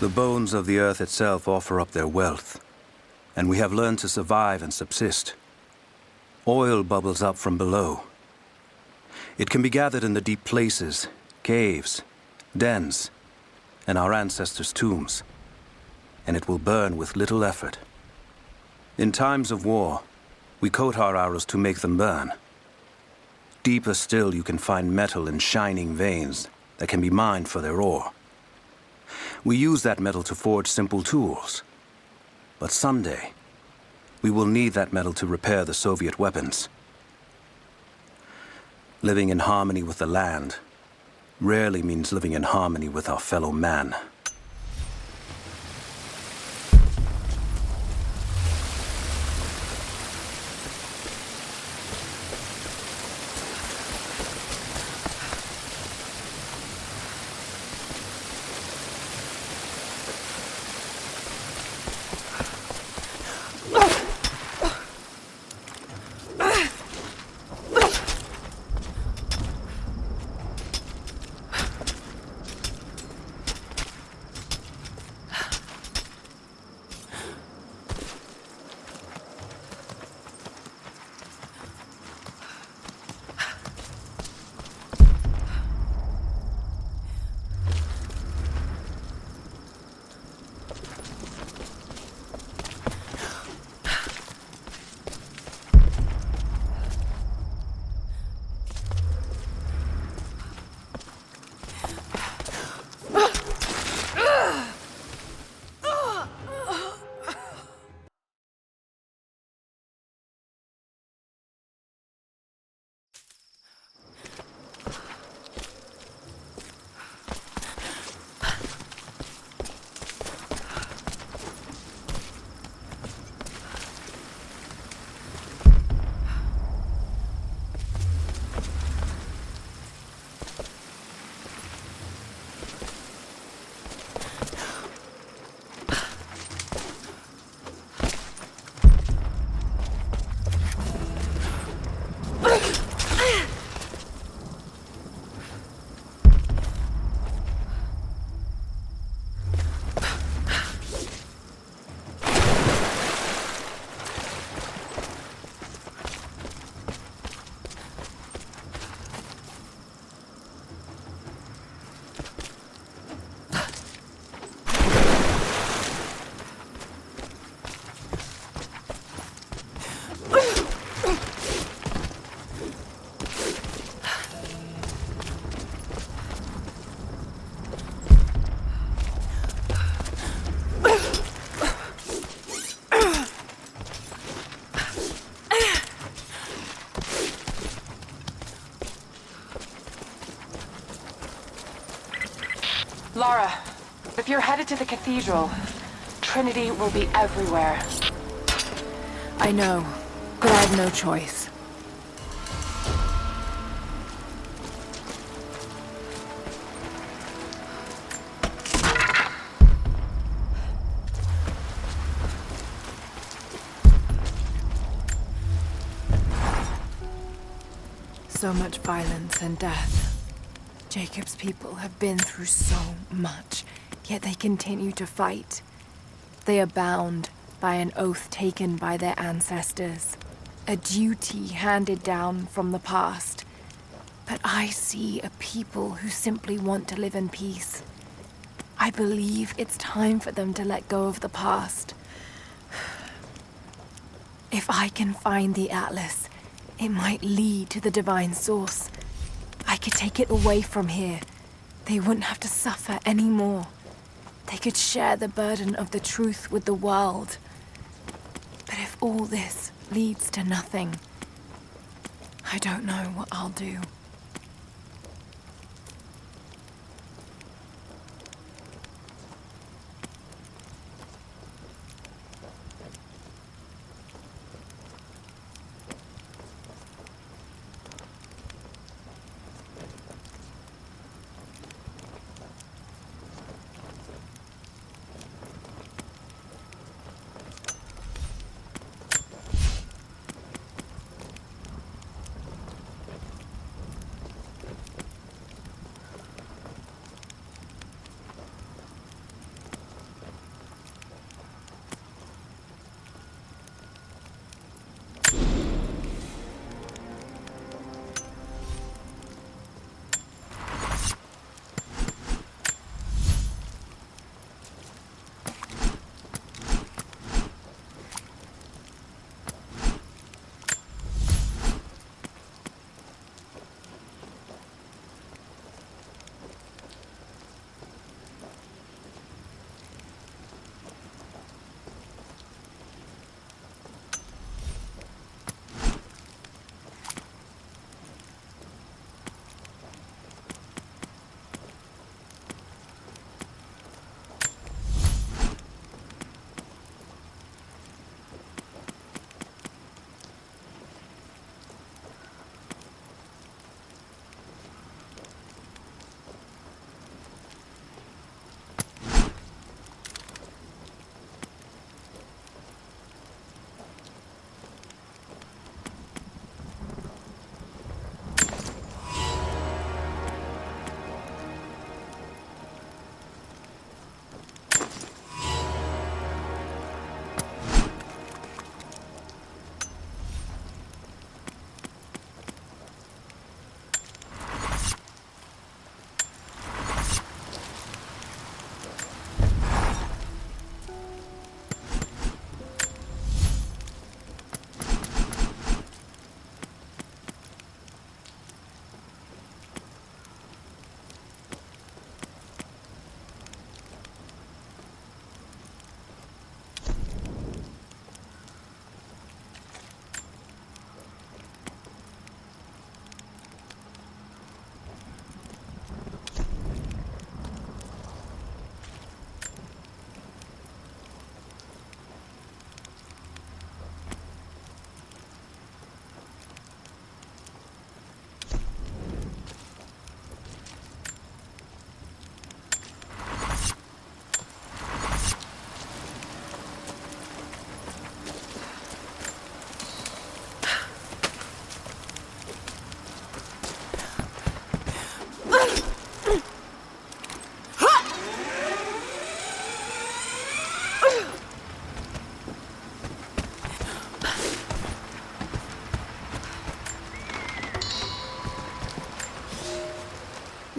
The bones of the earth itself offer up their wealth, and we have learned to survive and subsist. Oil bubbles up from below. It can be gathered in the deep places, caves, dens, and our ancestors' tombs, and it will burn with little effort. In times of war, we coat our arrows to make them burn. Deeper still, you can find metal in shining veins that can be mined for their ore. We use that metal to forge simple tools. But someday, we will need that metal to repair the Soviet weapons. Living in harmony with the land rarely means living in harmony with our fellow man. Lara, if you're headed to the cathedral, Trinity will be everywhere. I know, but I have no choice. So much violence and death. Jacob's people have been through so much, yet they continue to fight. They are bound by an oath taken by their ancestors, a duty handed down from the past. But I see a people who simply want to live in peace. I believe it's time for them to let go of the past. If I can find the Atlas, it might lead to the divine source. I could take it away from here. They wouldn't have to suffer anymore. They could share the burden of the truth with the world. But if all this leads to nothing, I don't know what I'll do.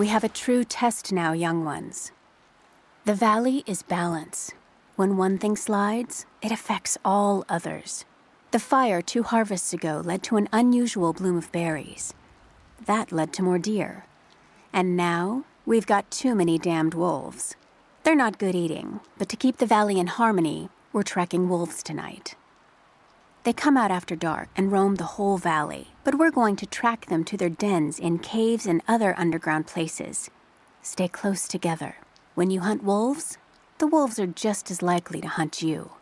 We have a true test now, young ones. The valley is balance. When one thing slides, it affects all others. The fire 2 harvests ago led to an unusual bloom of berries. That led to more deer. And now, we've got too many damned wolves. They're not good eating, but to keep the valley in harmony, we're tracking wolves tonight. They come out after dark and roam the whole valley, but we're going to track them to their dens in caves and other underground places. Stay close together. When you hunt wolves, the wolves are just as likely to hunt you.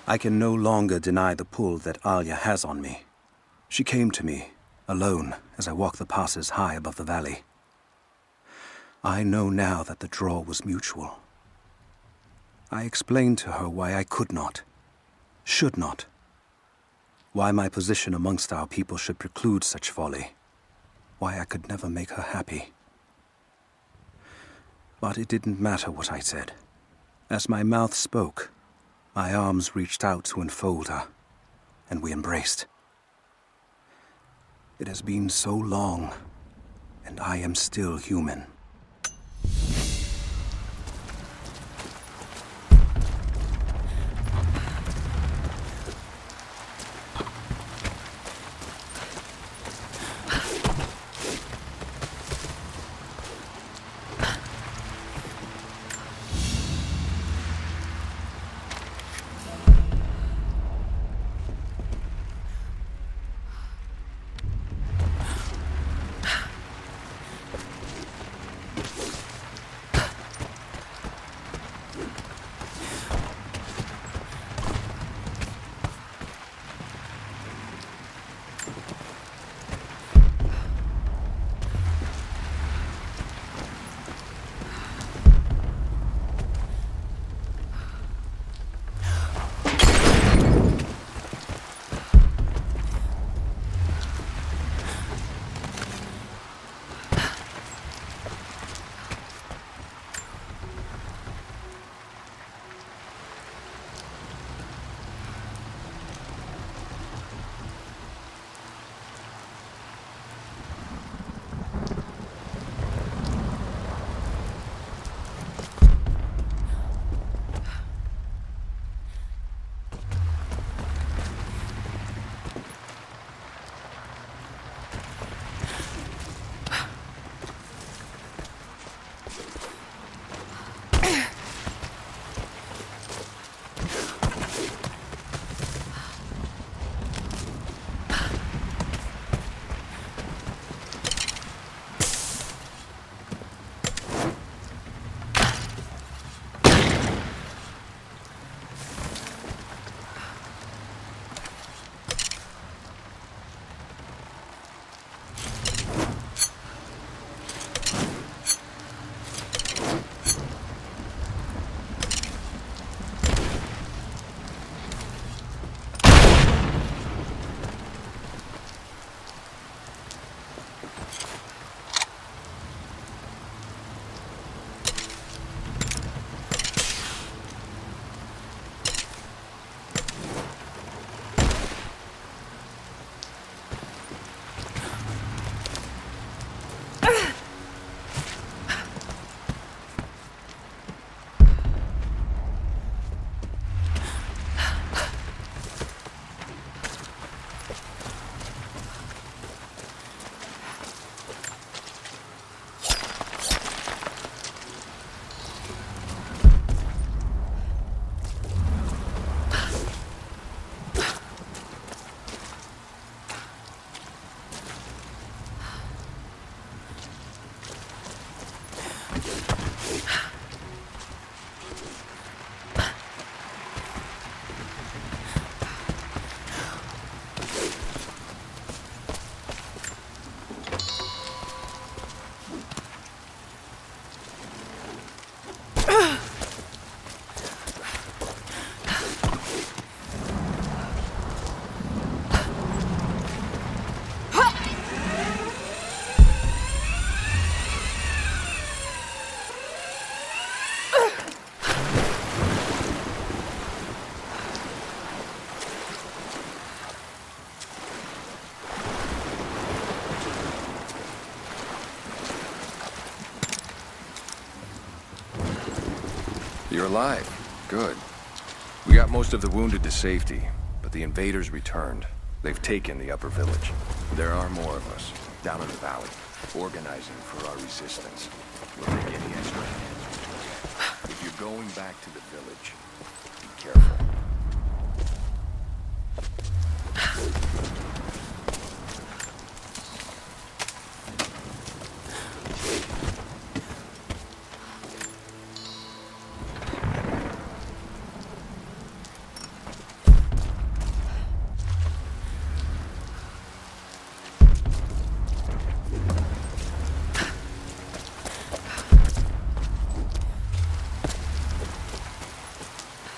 I can no longer deny the pull that Alia has on me. She came to me, alone, as I walked the passes high above the valley. I know now that the draw was mutual. I explained to her why I could not, should not, why my position amongst our people should preclude such folly, why I could never make her happy. But it didn't matter what I said. As my mouth spoke, my arms reached out to enfold her, and we embraced. It has been so long, and I am still human. You're alive. Good. We got most of the wounded to safety, but the invaders returned. They've taken the upper village. There are more of us, down in the valley, organizing for our resistance. We'll take any extra hands. If you're going back to the village, be careful.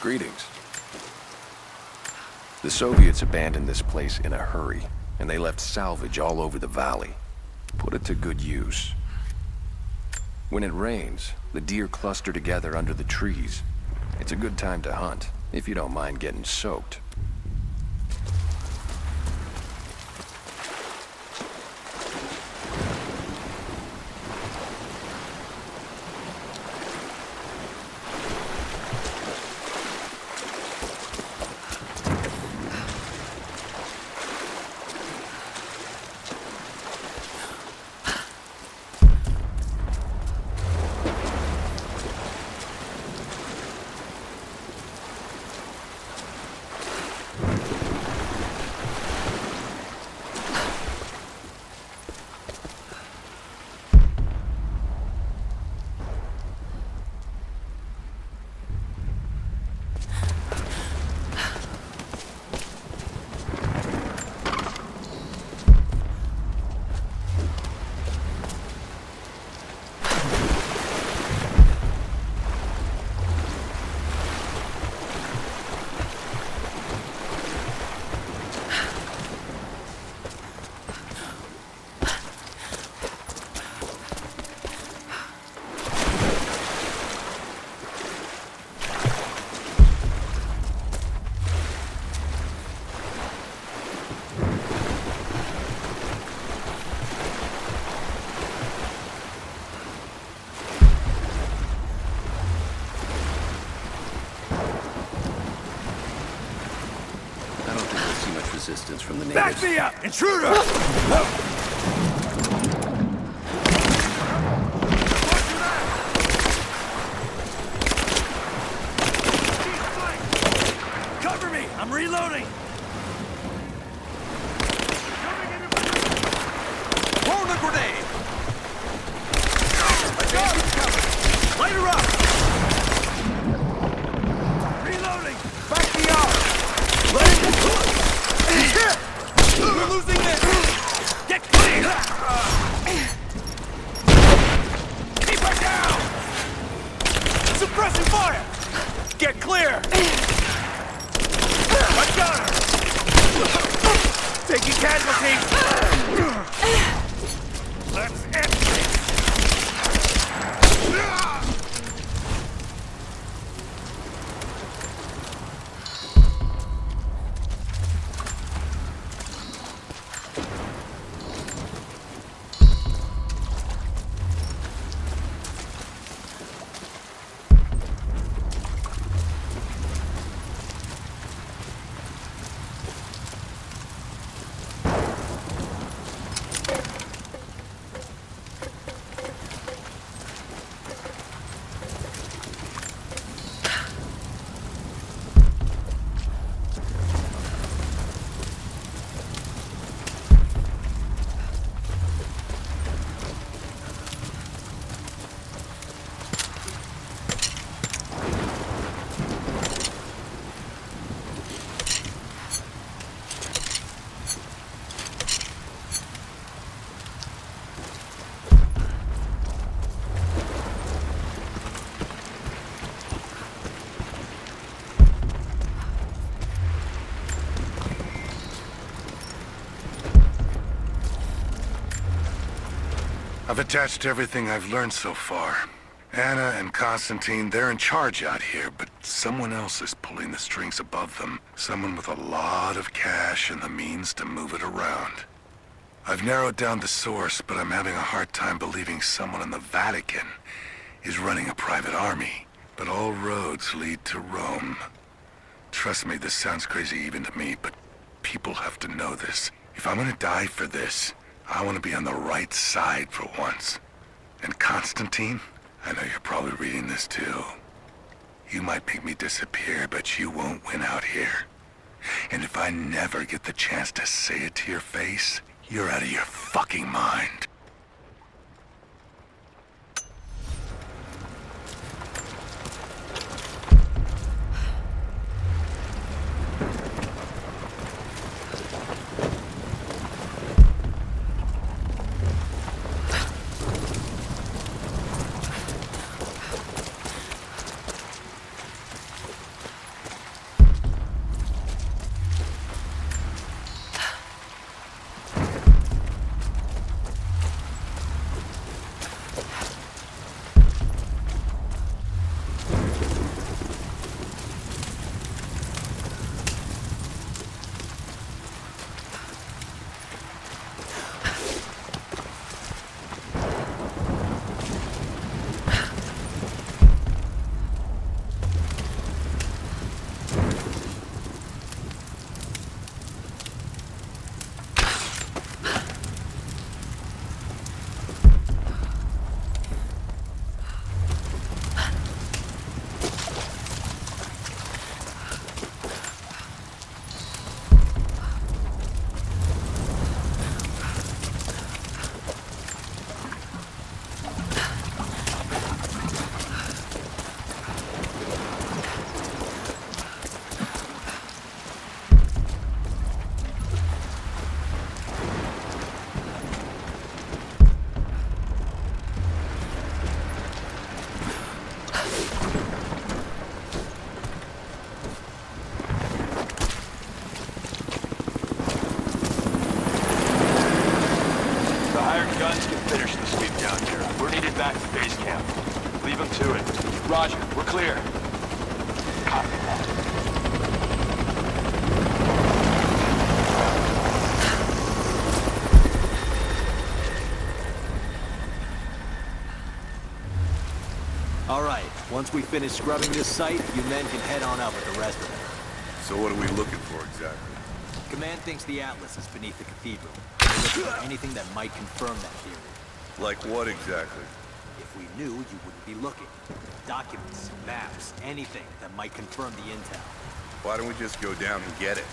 Greetings. The Soviets abandoned this place in a hurry, and they left salvage all over the valley. Put it to good use. When it rains, the deer cluster together under the trees. It's a good time to hunt, if you don't mind getting soaked. Resistance from the natives. Back me up! Intruder! Cover me! I'm reloading! Throw the grenade! Light her up! Reloading! Back me up! Let it We're losing this! Get clear! Keep her down! Suppressing fire! Get clear! I got her! Taking casualties! Let's end this! I've attached everything I've learned so far. Anna and Constantine, they're in charge out here, but someone else is pulling the strings above them. Someone with a lot of cash and the means to move it around. I've narrowed down the source, but I'm having a hard time believing someone in the Vatican is running a private army. but all roads lead to Rome. Trust me, this sounds crazy even to me, but people have to know this. If I'm gonna die for this, I want to be on the right side for once. And Constantine, I know you're probably reading this too. You might make me disappear, but you won't win out here. And if I never get the chance to say it to your face, you're out of your fucking mind. Roger, we're clear. Copy that. All right, once we finish scrubbing this site, you men can head on up with the rest of it. So what are we looking for exactly? Command thinks the Atlas is beneath the cathedral. They're looking for anything that might confirm that theory. Like what exactly? If we knew, you wouldn't be looking. Documents, maps, anything that might confirm the intel. Why don't we just go down and get it?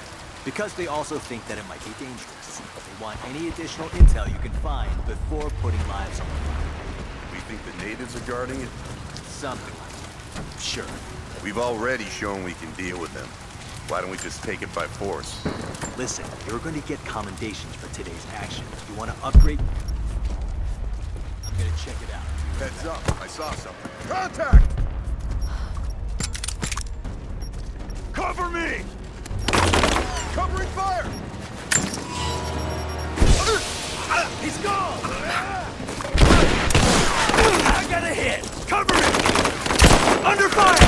Because they also think that it might be dangerous. They want any additional intel you can find before putting lives on the line. We think the natives are guarding it? Something like that. Sure. We've already shown we can deal with them. Why don't we just take it by force? Listen, you're going to get commendations for today's action. You want to upgrade? I'm going to check it out. Heads up, I saw something. Contact! Cover me! Covering fire! He's gone! I got a hit! Cover me! Under fire!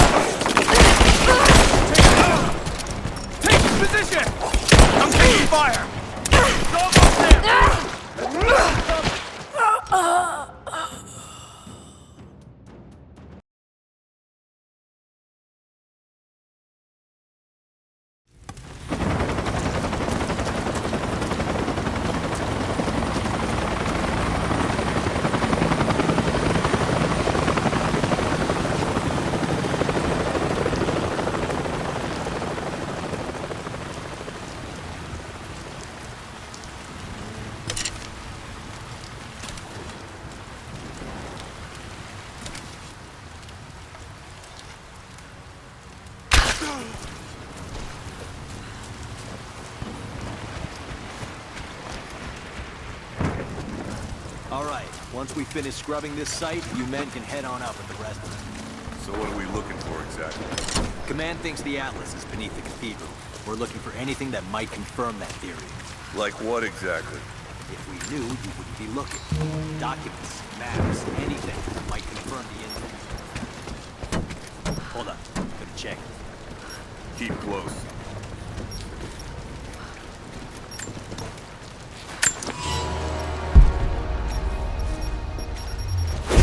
Take position! I'm taking fire! It's almost there! All right, once we finish scrubbing this site, you men can head on up with the rest of it. So what are we looking for exactly? Command thinks the Atlas is beneath the cathedral. We're looking for anything that might confirm that theory. Like what exactly? If we knew, you wouldn't be looking. Documents, maps, anything that might confirm the intel. Hold on, gonna check. Keep close.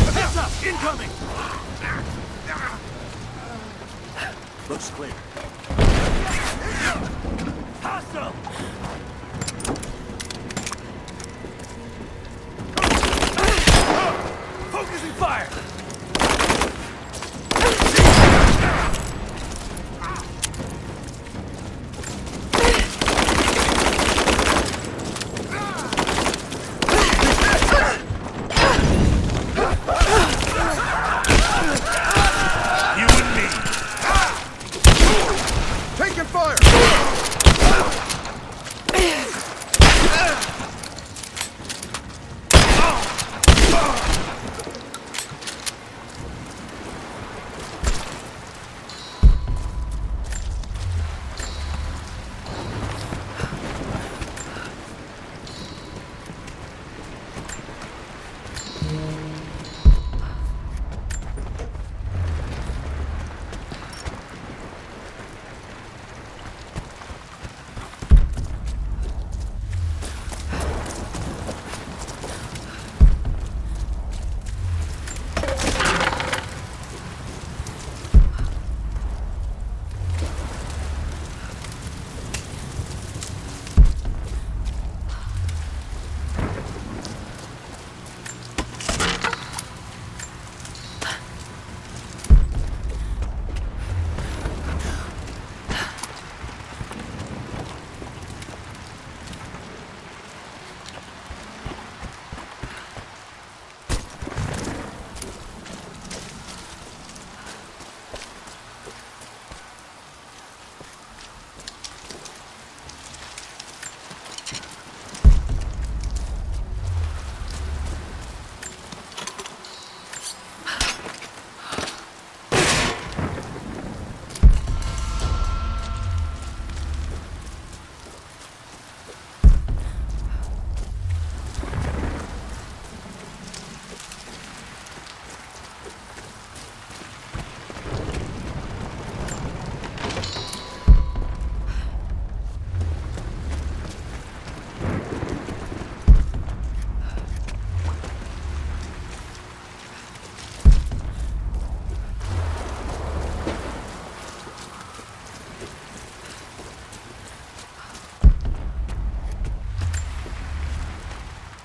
Heads up! Incoming! Looks clear. Hostile! Focusing fire!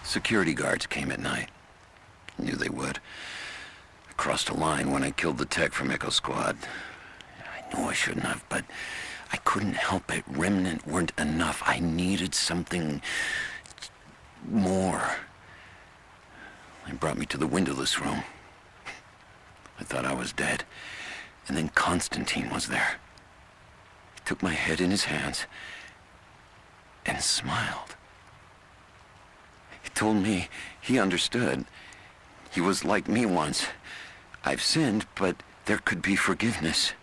Security guards came at night. Knew they would. I crossed a line when I killed the tech from Echo Squad. I knew I shouldn't have, but I couldn't help it. Remnant weren't enough. I needed something more. They brought me to the windowless room. I thought I was dead. And then Constantine was there. He took my head in his hands and smiled. He told me he understood. He was like me once. I've sinned, but there could be forgiveness.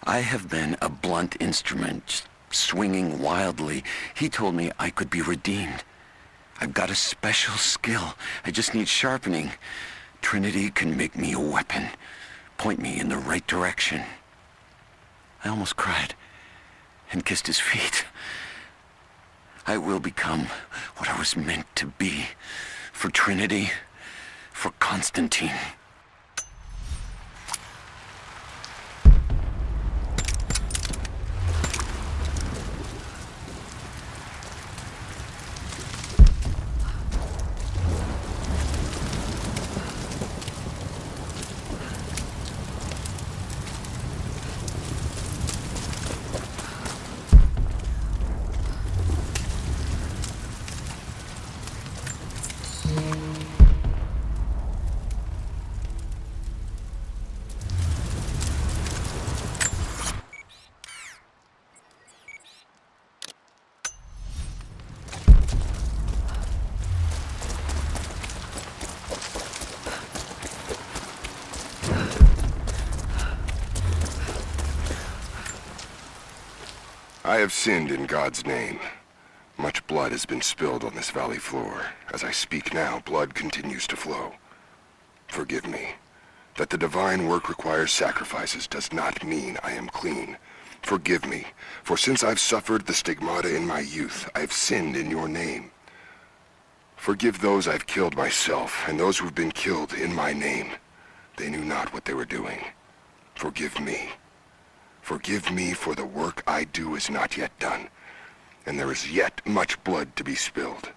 I have been a blunt instrument, just swinging wildly. He told me I could be redeemed. I've got a special skill. I just need sharpening. Trinity can make me a weapon, point me in the right direction. I almost cried and kissed his feet. I will become what I was meant to be. For Trinity, for Constantine. I have sinned in God's name. Much blood has been spilled on this valley floor. As I speak now, blood continues to flow. Forgive me. That the divine work requires sacrifices does not mean I am clean. Forgive me, for since I've suffered the stigmata in my youth, I've sinned in your name. Forgive those I've killed myself, and those who've been killed in my name. They knew not what they were doing. Forgive me. Forgive me, for the work I do is not yet done, and there is yet much blood to be spilled.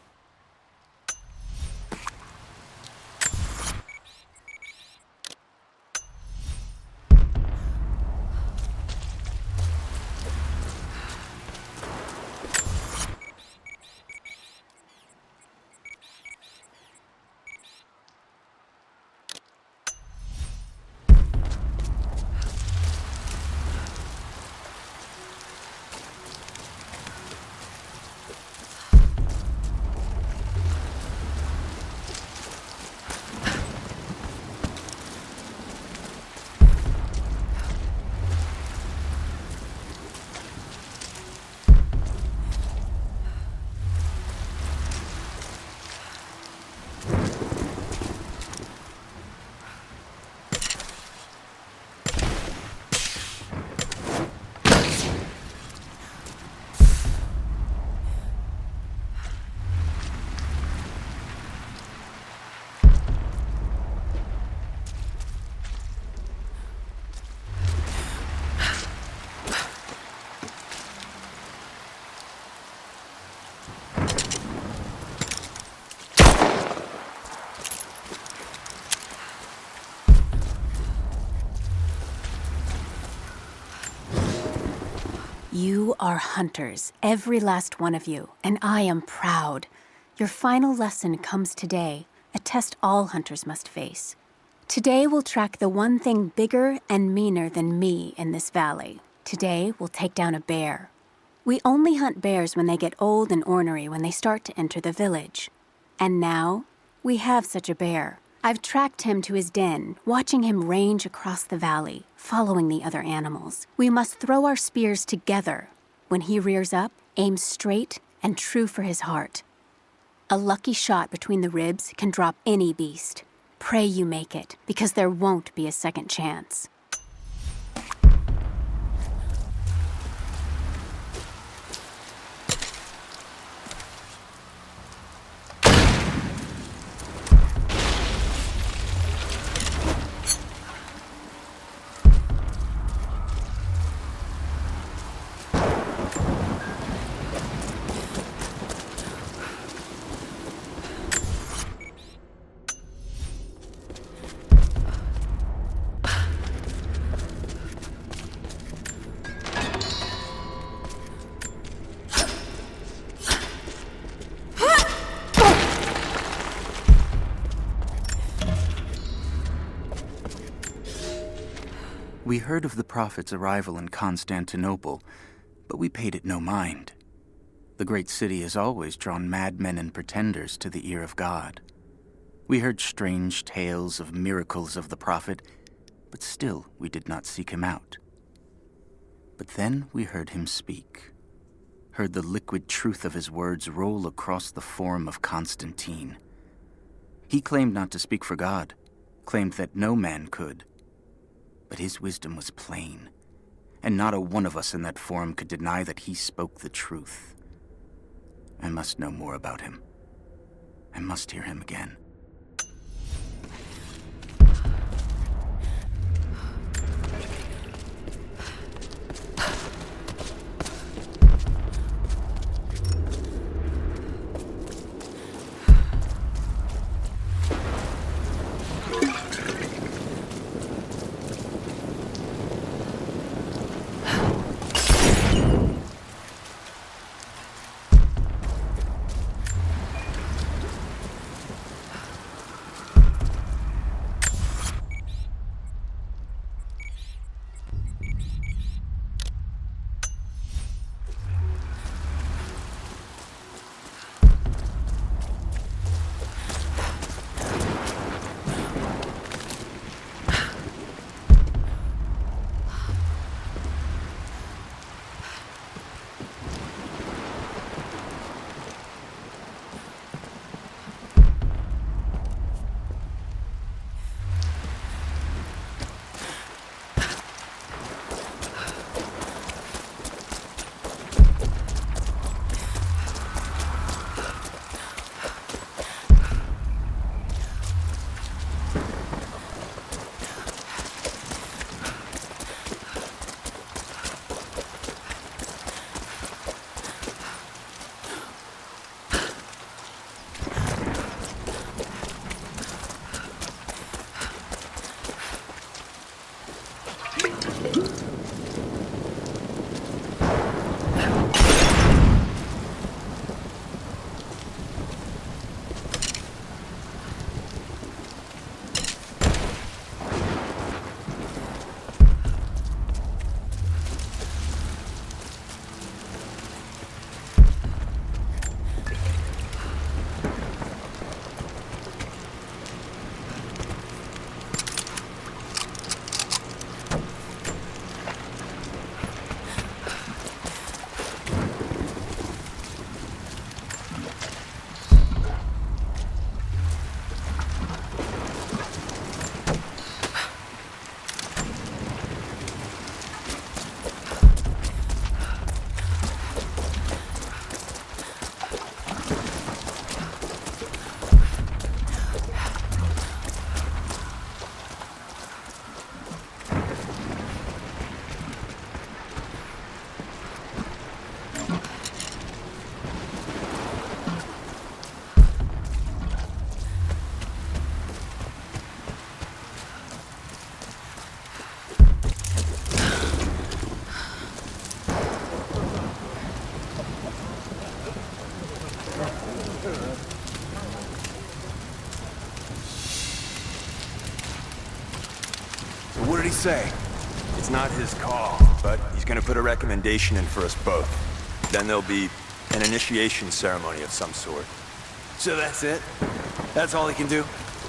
You are hunters, every last one of you, and I am proud. Your final lesson comes today, a test all hunters must face. Today we'll track the one thing bigger and meaner than me in this valley. Today we'll take down a bear. We only hunt bears when they get old and ornery when they start to enter the village. And now, we have such a bear. I've tracked him to his den, watching him range across the valley, following the other animals. We must throw our spears together. When he rears up, aim straight and true for his heart. A lucky shot between the ribs can drop any beast. Pray you make it, because there won't be a second chance. We heard of the prophet's arrival in Constantinople, but we paid it no mind. The great city has always drawn madmen and pretenders to the ear of God. We heard strange tales of miracles of the prophet, but still we did not seek him out. But then we heard him speak, heard the liquid truth of his words roll across the forum of Constantine. He claimed not to speak for God, claimed that no man could. But his wisdom was plain, and not a one of us in that forum could deny that he spoke the truth. I must know more about him. I must hear him again. So what did he say? It's not his call, but he's gonna put a recommendation in for us both. Then there'll be an initiation ceremony of some sort. So that's it? That's all he can do?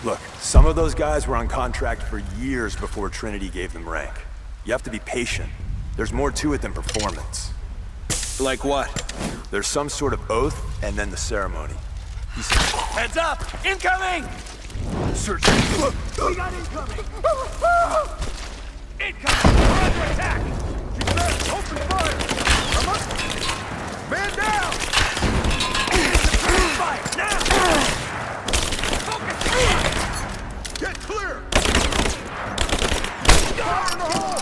Look, some of those guys were on contract for years before Trinity gave them rank. You have to be patient. There's more to it than performance. Like what? There's some sort of oath, and then the ceremony. He said, Heads up! Incoming! search. We got incoming! Incoming! We're under attack! Open fire! Come on! Man down! Fire! Now! Focus! Get clear! Fire in the hole!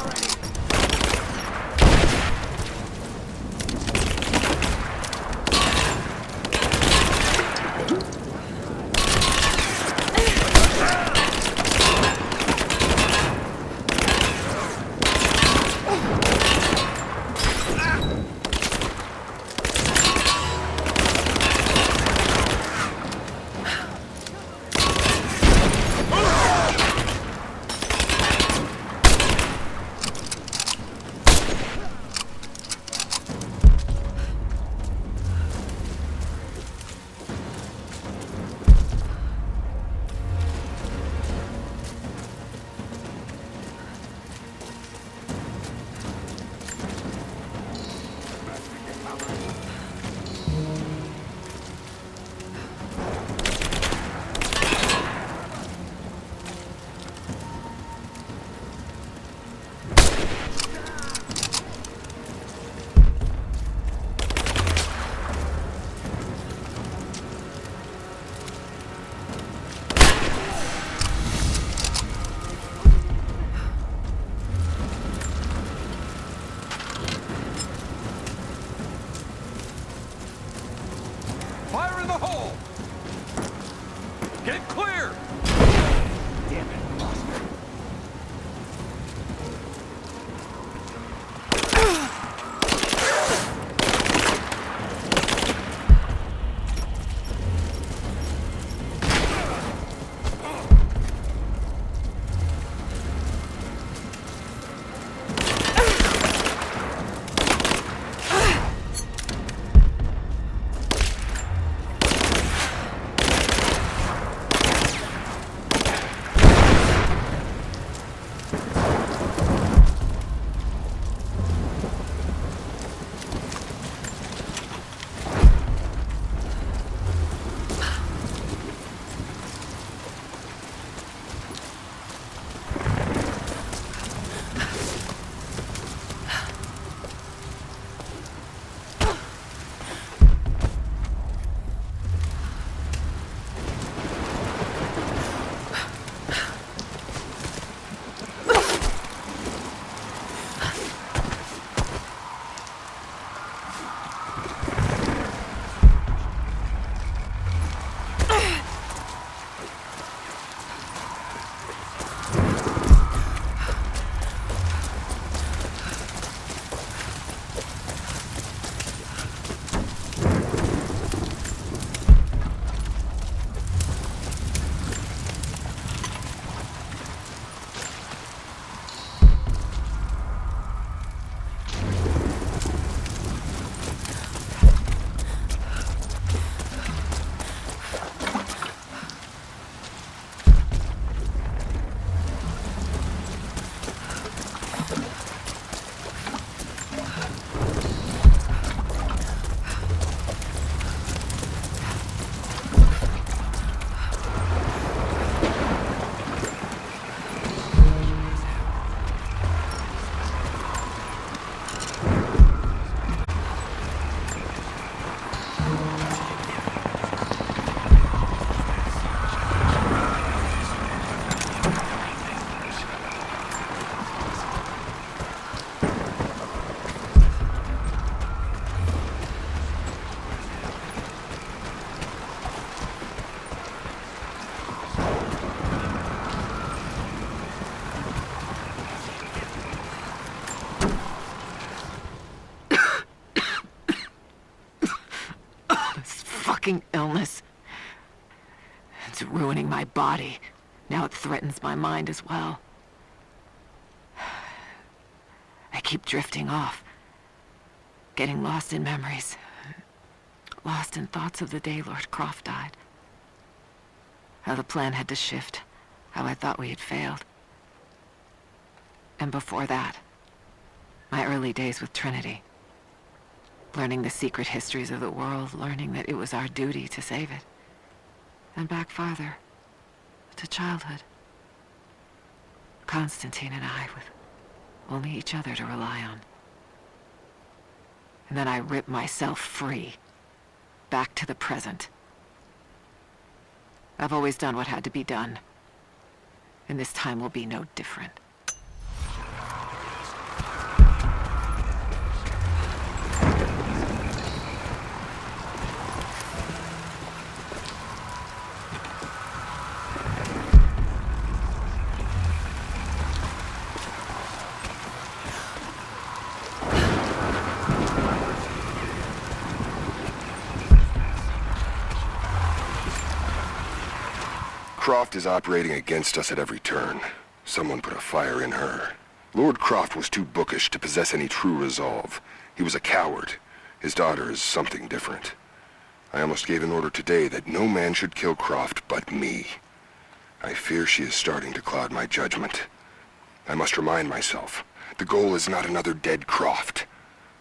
Fire in the hole! Get clear! Damn it, lost me. fucking illness. It's ruining my body. Now it threatens my mind as well. I keep drifting off. Getting lost in memories. Lost in thoughts of the day Lord Croft died. How the plan had to shift. How I thought we had failed. And before that, my early days with Trinity. Learning the secret histories of the world, learning that it was our duty to save it. And back farther, to childhood. Constantine and I, with only each other to rely on. And then I ripped myself free, back to the present. I've always done what had to be done, and this time will be no different. Croft is operating against us at every turn. Someone put a fire in her. Lord Croft was too bookish to possess any true resolve. He was a coward. His daughter is something different. I almost gave an order today that no man should kill Croft but me. I fear she is starting to cloud my judgment. I must remind myself, the goal is not another dead Croft.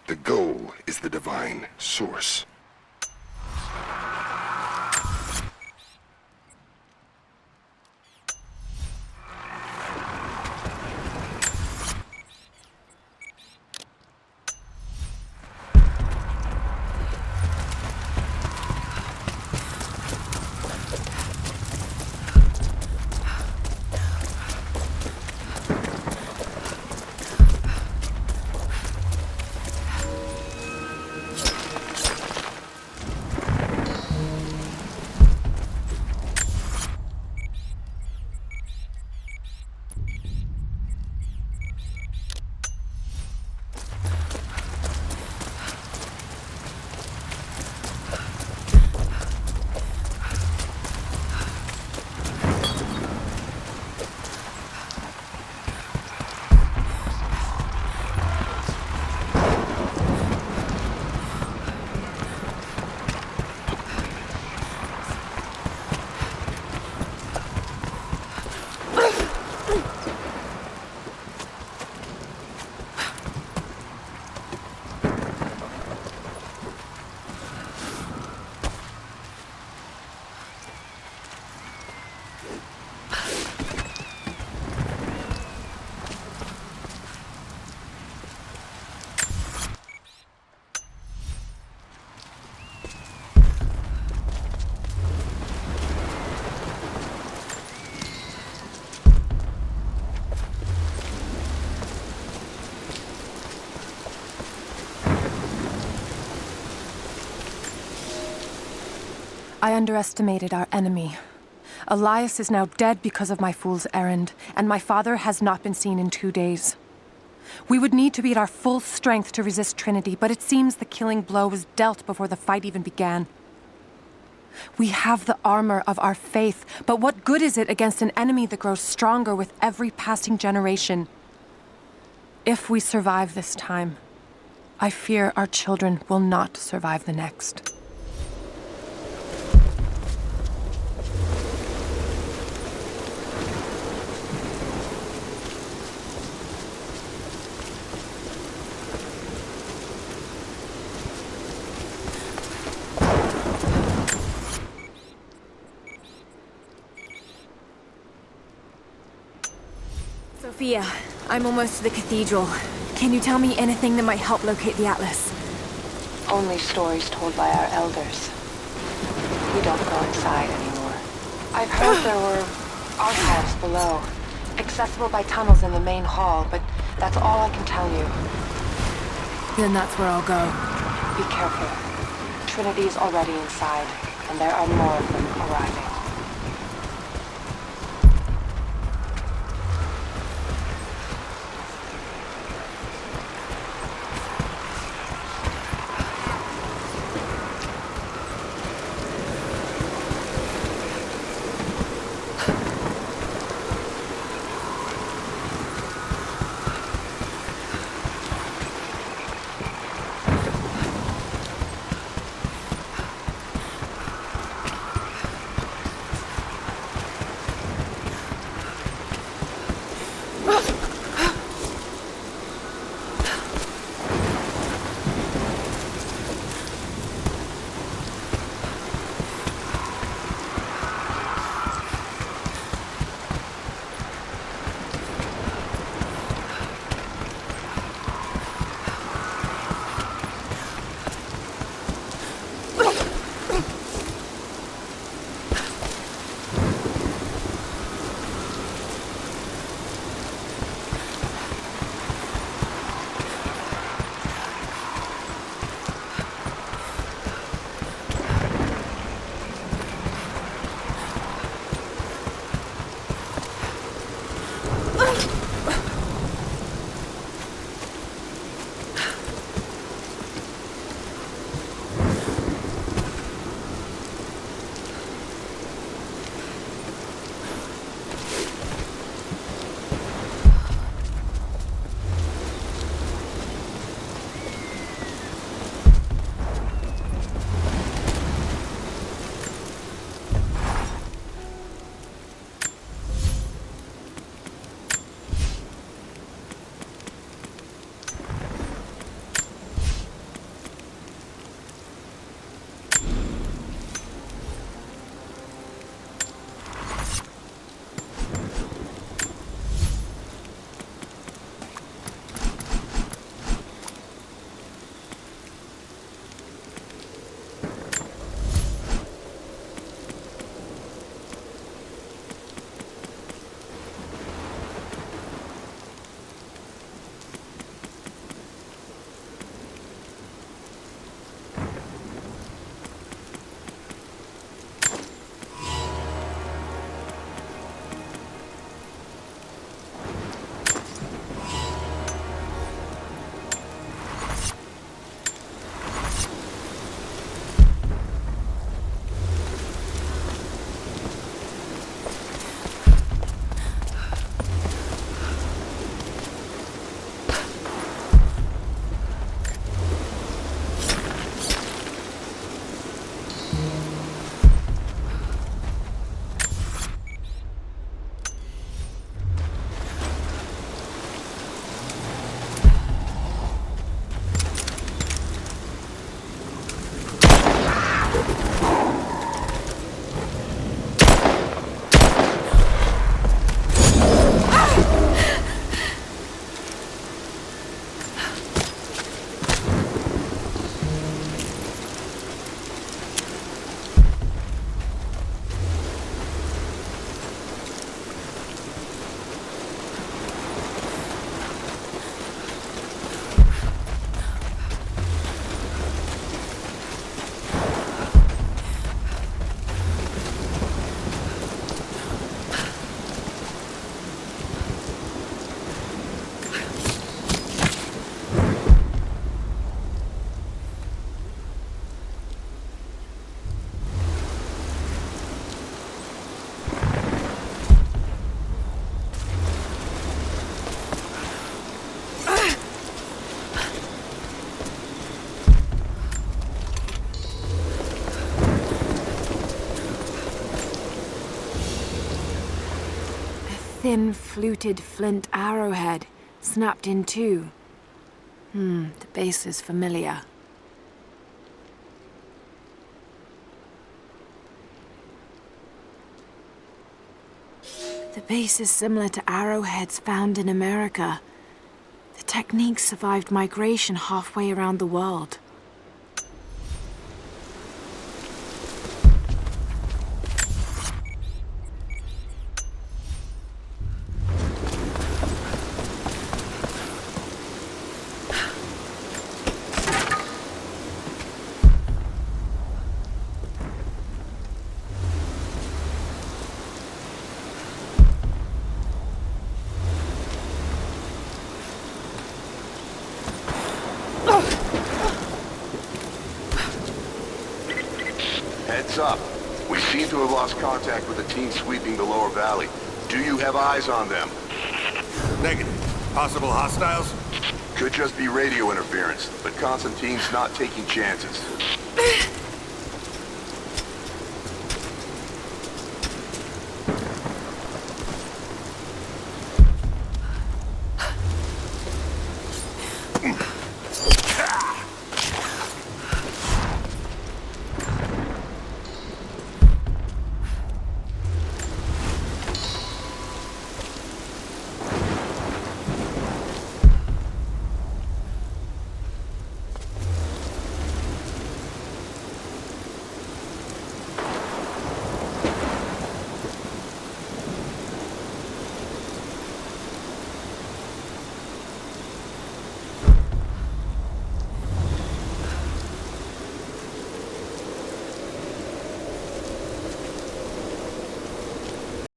The goal is the divine source. I underestimated our enemy. Elias is now dead because of my fool's errand, and my father has not been seen in 2 days. We would need to be at our full strength to resist Trinity, but it seems the killing blow was dealt before the fight even began. We have the armor of our faith, but what good is it against an enemy that grows stronger with every passing generation? If we survive this time, I fear our children will not survive the next. Sophia, I'm almost to the cathedral. Can you tell me anything that might help locate the Atlas? Only stories told by our elders. We don't go inside anymore. I've heard there were archives below, accessible by tunnels in the main hall, but that's all I can tell you. Then that's where I'll go. Be careful. Trinity's already inside, and there are more of them arriving. thin, fluted flint arrowhead, snapped in two. The base is familiar. The base is similar to arrowheads found in America. The technique survived migration halfway around the world. Heads up. We seem to have lost contact with the team sweeping the lower valley. Do you have eyes on them? Negative. Possible hostiles? Could just be radio interference, but Constantine's not taking chances.